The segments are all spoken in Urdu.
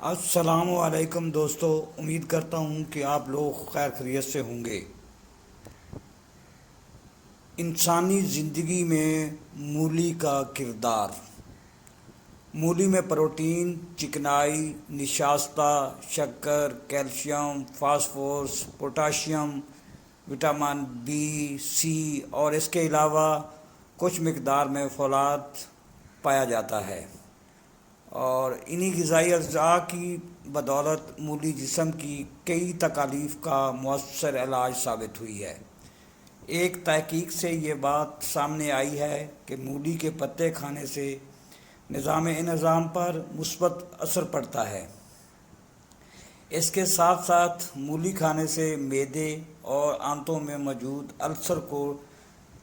السلام علیکم دوستو، امید کرتا ہوں کہ آپ لوگ خیر خیریت سے ہوں گے۔ انسانی زندگی میں مولی کا کردار۔ مولی میں پروٹین، چکنائی، نشاستہ، شکر، calcium, phosphorus, potassium, vitamin B, C اور اس کے علاوہ کچھ مقدار میں فولاد پایا جاتا ہے، اور انہی غذائی اجزاء کی بدولت مولی جسم کی کئی تکالیف کا مؤثر علاج ثابت ہوئی ہے۔ ایک تحقیق سے یہ بات سامنے آئی ہے کہ مولی کے پتے کھانے سے نظام انہضام پر مثبت اثر پڑتا ہے۔ اس کے ساتھ ساتھ مولی کھانے سے معدے اور آنتوں میں موجود السر کو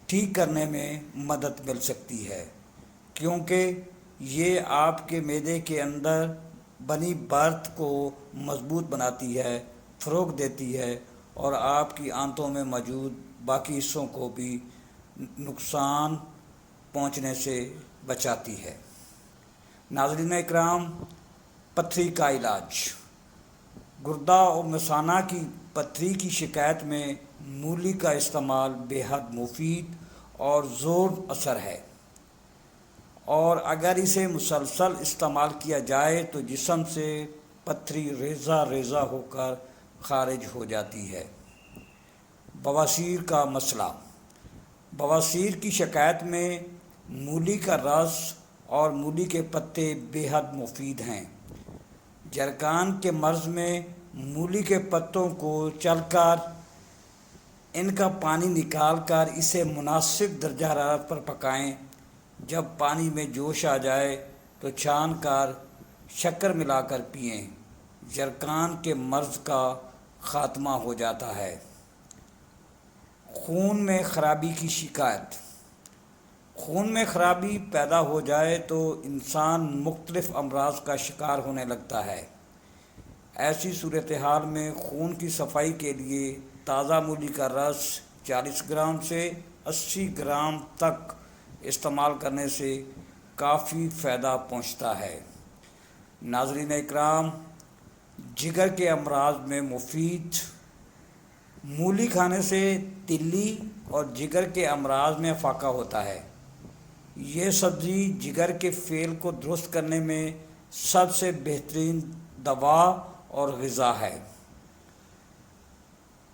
ٹھیک کرنے میں مدد مل سکتی ہے، کیونکہ یہ آپ کے معدے کے اندر بنی برت کو مضبوط بناتی ہے، فروغ دیتی ہے اور آپ کی آنتوں میں موجود باقی حصوں کو بھی نقصان پہنچنے سے بچاتی ہے۔ ناظرین اکرام، پتھری کا علاج۔ گردہ اور مثانہ کی پتھری کی شکایت میں مولی کا استعمال بے حد مفید اور زور اثر ہے، اور اگر اسے مسلسل استعمال کیا جائے تو جسم سے پتھری ریزہ ریزہ ہو کر خارج ہو جاتی ہے۔ بواسیر کا مسئلہ۔ بواسیر کی شکایت میں مولی کا رس اور مولی کے پتے بے حد مفید ہیں۔ جرثومہ کے مرض میں مولی کے پتوں کو چل کر ان کا پانی نکال کر اسے مناسب درجہ حرارت پر پکائیں۔ جب پانی میں جوش آ جائے تو چھان کر شکر ملا کر پئیں۔ جرثومہ کے مرض کا خاتمہ ہو جاتا ہے۔ خون میں خرابی کی شکایت۔ خون میں خرابی پیدا ہو جائے تو انسان مختلف امراض کا شکار ہونے لگتا ہے۔ ایسی صورتحال میں خون کی صفائی کے لیے تازہ مولی کا رس 40 گرام سے 80 گرام تک استعمال کرنے سے کافی فائدہ پہنچتا ہے۔ ناظرین اکرام، جگر کے امراض میں مفید۔ مولی کھانے سے تیلی اور جگر کے امراض میں افاقہ ہوتا ہے۔ یہ سبزی جگر کے فعل کو درست کرنے میں سب سے بہترین دوا اور غذا ہے۔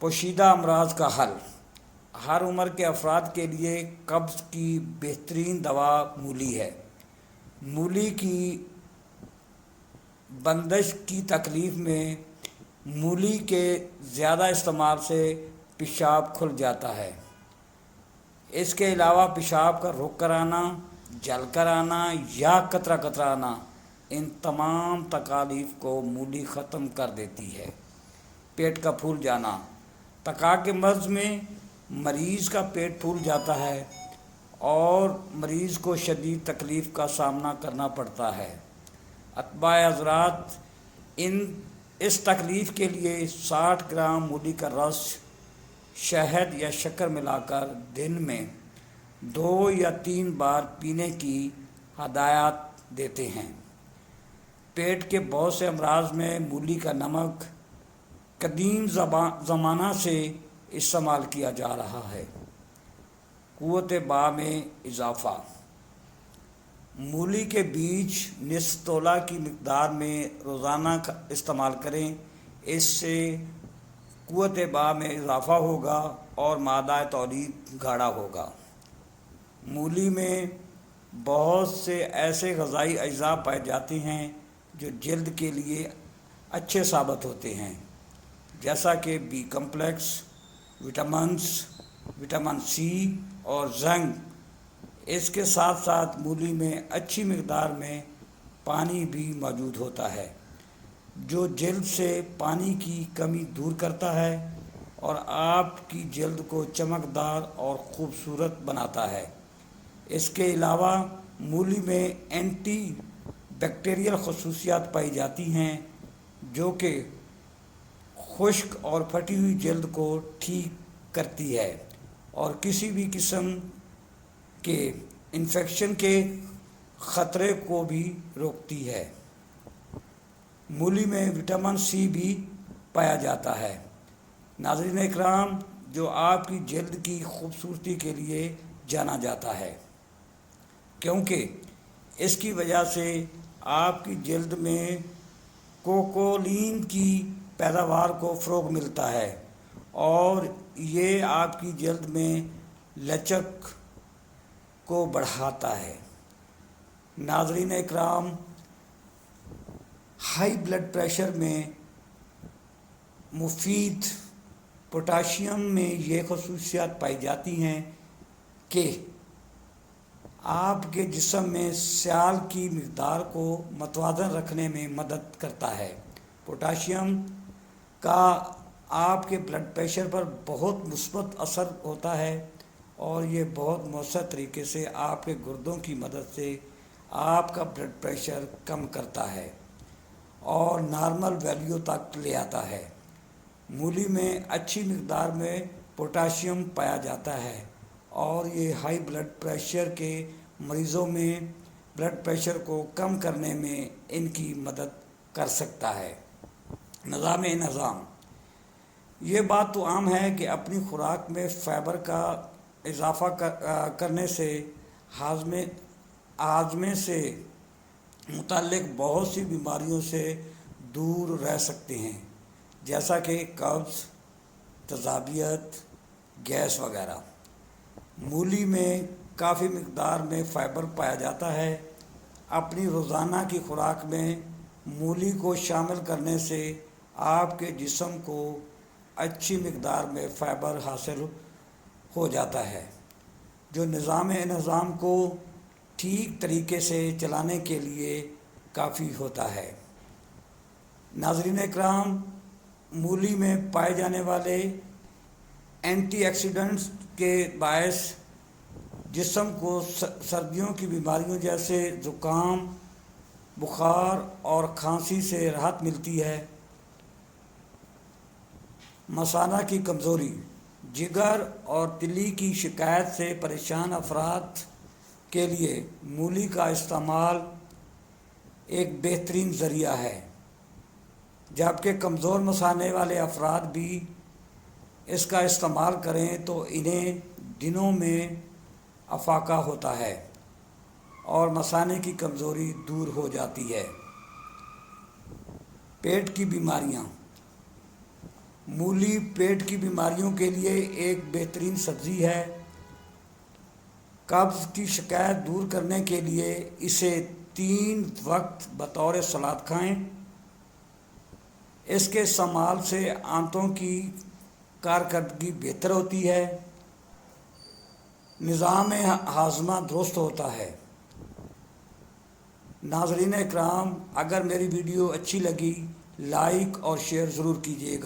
پوشیدہ امراض کا حل۔ ہر عمر کے افراد کے لیے قبض کی بہترین دوا مولی ہے۔ مولی کی بندش کی تکلیف میں مولی کے زیادہ استعمال سے پیشاب کھل جاتا ہے۔ اس کے علاوہ پیشاب کا رک کر آنا، جل کر آنا یا قطرہ قطرہ آنا، ان تمام تکالیف کو مولی ختم کر دیتی ہے۔ پیٹ کا پھول جانا۔ تکا کے مرض میں مریض کا پیٹ پھول جاتا ہے اور مریض کو شدید تکلیف کا سامنا کرنا پڑتا ہے۔ اتباع حضرات، اس تکلیف کے لیے 60 گرام مولی کا رس شہد یا شکر ملا کر دن میں 2 یا 3 بار پینے کی ہدایت دیتے ہیں۔ پیٹ کے بہت سے امراض میں مولی کا نمک قدیم زمانہ سے استعمال کیا جا رہا ہے۔ قوت باء میں اضافہ۔ مولی کے بیج نصف تولہ کی مقدار میں روزانہ استعمال کریں۔ اس سے قوت باء میں اضافہ ہوگا اور مادہ تولید گاڑھا ہوگا۔ مولی میں بہت سے ایسے غذائی اجزاء پائے جاتے ہیں جو جلد کے لیے اچھے ثابت ہوتے ہیں، جیسا کہ B complex, vitamins, vitamin C اور زنک۔ اس کے ساتھ ساتھ مولی میں اچھی مقدار میں پانی بھی موجود ہوتا ہے، جو جلد سے پانی کی کمی دور کرتا ہے اور آپ کی جلد کو چمکدار اور خوبصورت بناتا ہے۔ اس کے علاوہ مولی میں اینٹی بیکٹیریل خصوصیات پائی جاتی ہیں، جو کہ خشک اور پھٹی ہوئی جلد کو ٹھیک کرتی ہے اور کسی بھی قسم کے انفیکشن کے خطرے کو بھی روکتی ہے۔ مولی میں وٹامن سی بھی پایا جاتا ہے۔ ناظرین اکرام، جو آپ کی جلد کی خوبصورتی کے لیے جانا جاتا ہے، کیونکہ اس کی وجہ سے آپ کی جلد میں کوکولین کی پیداوار کو فروغ ملتا ہے اور یہ آپ کی جلد میں لچک کو بڑھاتا ہے۔ ناظرین اکرام، ہائی بلڈ پریشر میں مفید پوٹاشیم میں یہ خصوصیات پائی جاتی ہیں کہ آپ کے جسم میں سیال کی مقدار کو متوازن رکھنے میں مدد کرتا ہے۔ پوٹاشیم کا آپ کے بلڈ پریشر پر بہت مثبت اثر ہوتا ہے اور یہ بہت مؤثر طریقے سے آپ کے گردوں کی مدد سے آپ کا بلڈ پریشر کم کرتا ہے اور نارمل ویلیو تک لے آتا ہے۔ مولی میں اچھی مقدار میں پوٹاشیم پایا جاتا ہے اور یہ ہائی بلڈ پریشر کے مریضوں میں بلڈ پریشر کو کم کرنے میں ان کی مدد کر سکتا ہے۔ نظام یہ بات تو عام ہے کہ اپنی خوراک میں فائبر کا اضافہ کرنے سے ہاضمے سے متعلق بہت سی بیماریوں سے دور رہ سکتے ہیں، جیسا کہ قبض، تیزابیت، گیس وغیرہ۔ مولی میں کافی مقدار میں فائبر پایا جاتا ہے۔ اپنی روزانہ کی خوراک میں مولی کو شامل کرنے سے آپ کے جسم کو اچھی مقدار میں فائبر حاصل ہو جاتا ہے، جو نظام کو ٹھیک طریقے سے چلانے کے لیے کافی ہوتا ہے۔ ناظرین اکرام، مولی میں پائے جانے والے اینٹی آکسیڈنٹس کے باعث جسم کو سردیوں کی بیماریوں جیسے زکام، بخار اور کھانسی سے راحت ملتی ہے۔ مثانہ کی کمزوری، جگر اور تلی کی شکایت سے پریشان افراد کے لیے مولی کا استعمال ایک بہترین ذریعہ ہے، جبکہ کمزور مثانے والے افراد بھی اس کا استعمال کریں تو انہیں دنوں میں افاقہ ہوتا ہے اور مثانے کی کمزوری دور ہو جاتی ہے۔ پیٹ کی بیماریاں، مولی پیٹ کی بیماریوں کے لیے ایک بہترین سبزی ہے۔ قبض کی شکایت دور کرنے کے لیے اسے 3 وقت بطور سلاد کھائیں۔ اس کے استعمال سے آنتوں کی کارکردگی بہتر ہوتی ہے، نظام ہاضمہ درست ہوتا ہے۔ ناظرین اکرام، اگر میری ویڈیو اچھی لگی، لائک اور شیئر ضرور کیجیے گا۔